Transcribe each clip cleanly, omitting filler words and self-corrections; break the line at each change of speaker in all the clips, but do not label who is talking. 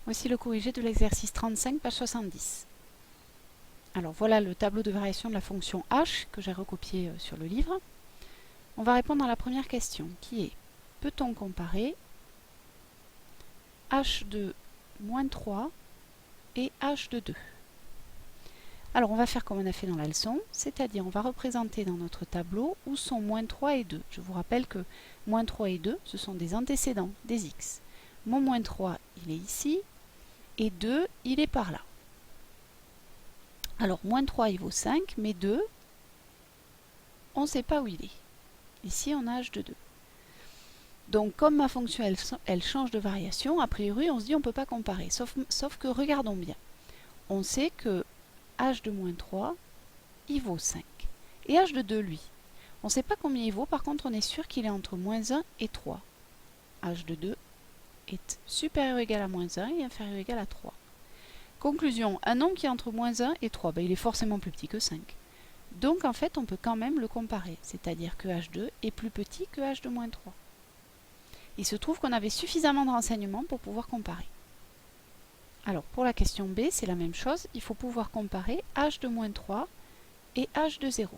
Voici le corrigé de l'exercice 35, page 70. Alors voilà le tableau de variation de la fonction h que j'ai recopié sur le livre. On va répondre à la première question qui est: peut-on comparer h de moins 3 et h de 2? Alors on va faire comme on a fait dans la leçon, c'est-à-dire on va représenter dans notre tableau où sont moins 3 et 2. Je vous rappelle que moins 3 et 2, ce sont des antécédents, des x. Mon moins 3, il est ici, et 2, il est par là. Alors, moins 3, il vaut 5, mais 2, on ne sait pas où il est. Ici, on a h de 2. Donc, comme ma fonction, elle change de variation, a priori, on se dit on ne peut pas comparer. Sauf que, regardons bien. On sait que h de moins 3, il vaut 5. Et h de 2, lui, on ne sait pas combien il vaut, par contre, on est sûr qu'il est entre moins 1 et 3. h de 2 est supérieur ou égal à moins 1 et inférieur ou égal à 3. Conclusion, un nombre qui est entre moins 1 et 3, il est forcément plus petit que 5. Donc en fait, on peut quand même le comparer, c'est-à-dire que h2 est plus petit que h de moins 3. Il se trouve qu'on avait suffisamment de renseignements pour pouvoir comparer. Alors pour la question B, c'est la même chose, il faut pouvoir comparer h de moins 3 et h de 0.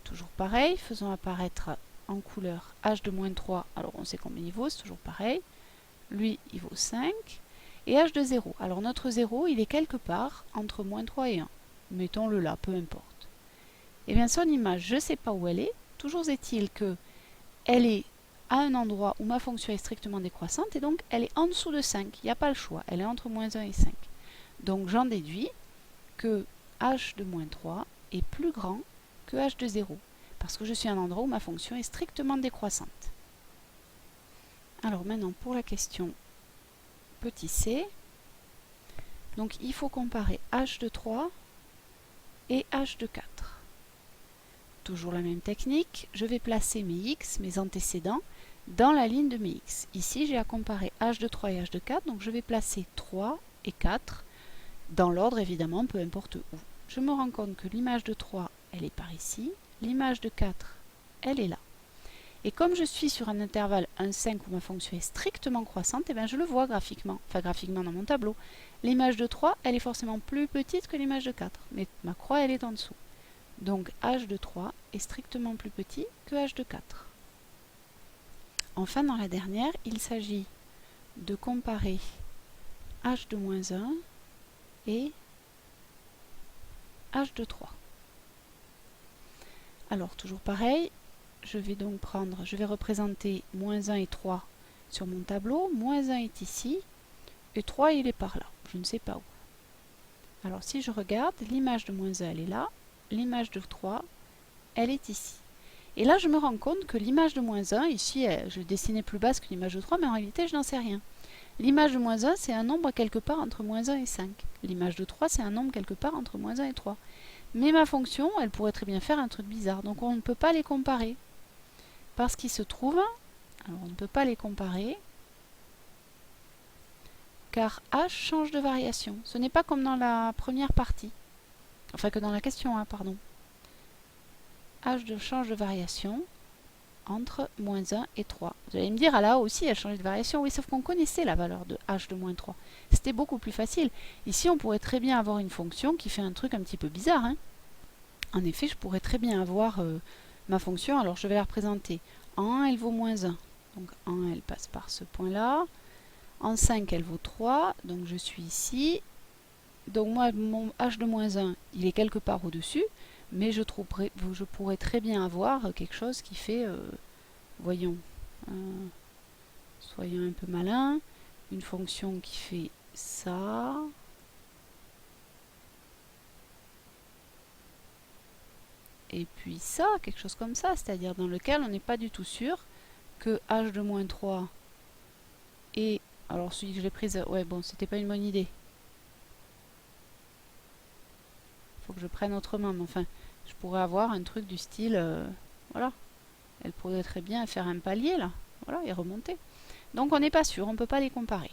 Toujours pareil, faisons apparaître en couleur h de moins 3, alors on sait combien il vaut, c'est toujours pareil. Lui, il vaut 5. Et h de 0. Alors notre 0, il est quelque part entre moins 3 et 1. Mettons-le là, peu importe. Et bien son image, je ne sais pas où elle est. Toujours est-il qu'elle est à un endroit où ma fonction est strictement décroissante et donc elle est en dessous de 5. Il n'y a pas le choix. Elle est entre moins 1 et 5. Donc j'en déduis que h de moins 3 est plus grand que h de 0. Parce que je suis à un endroit où ma fonction est strictement décroissante. Alors maintenant pour la question petit c, donc il faut comparer h de 3 et h de 4. Toujours la même technique, je vais placer mes x, mes antécédents, dans la ligne de mes x. Ici j'ai à comparer h de 3 et h de 4, donc je vais placer 3 et 4, dans l'ordre évidemment, peu importe où. Je me rends compte que l'image de 3, elle est par ici, l'image de 4, elle est là. Et comme je suis sur un intervalle 1,5 où ma fonction est strictement croissante, et bien je le vois graphiquement, enfin graphiquement dans mon tableau. L'image de 3, elle est forcément plus petite que l'image de 4, mais ma croix, elle est en dessous. Donc h de 3 est strictement plus petit que h de 4. Enfin, dans la dernière, il s'agit de comparer h de moins 1 et h de 3. Alors, toujours pareil, je vais représenter moins 1 et 3 sur mon tableau. Moins 1 est ici, et 3 il est par là, je ne sais pas où. Alors si je regarde, l'image de moins 1 elle est là, l'image de 3 elle est ici. Et là je me rends compte que l'image de moins 1, ici je l'ai dessinée plus basse que l'image de 3, mais en réalité je n'en sais rien. L'image de moins 1 c'est un nombre quelque part entre moins 1 et 5. L'image de 3 c'est un nombre quelque part entre moins 1 et 3. Mais ma fonction, elle pourrait très bien faire un truc bizarre, donc on ne peut pas les comparer. Parce qu'il se trouve, alors on ne peut pas les comparer, car h change de variation. Ce n'est pas comme dans la première partie, enfin que dans la question 1, pardon. H change de variation entre moins 1 et 3. Vous allez me dire, ah là aussi elle change de variation. Oui, sauf qu'on connaissait la valeur de h de moins 3. C'était beaucoup plus facile. Ici, on pourrait très bien avoir une fonction qui fait un truc un petit peu bizarre. Hein. En effet, je pourrais très bien avoir ma fonction, alors je vais la représenter. En 1, elle vaut moins 1. Donc en 1, elle passe par ce point-là. En 5, elle vaut 3. Donc je suis ici. Donc moi, mon h de moins 1, il est quelque part au-dessus. Mais je pourrais très bien avoir quelque chose qui fait, voyons, soyons un peu malins, une fonction qui fait ça. Et puis ça, quelque chose comme ça, c'est-à-dire dans lequel on n'est pas du tout sûr que h de moins 3 et... Alors celui que j'ai prise, ouais bon, c'était pas une bonne idée. Faut que je prenne autrement, mais enfin, je pourrais avoir un truc du style, voilà. Elle pourrait très bien faire un palier là, voilà, et remonter. Donc on n'est pas sûr, on ne peut pas les comparer.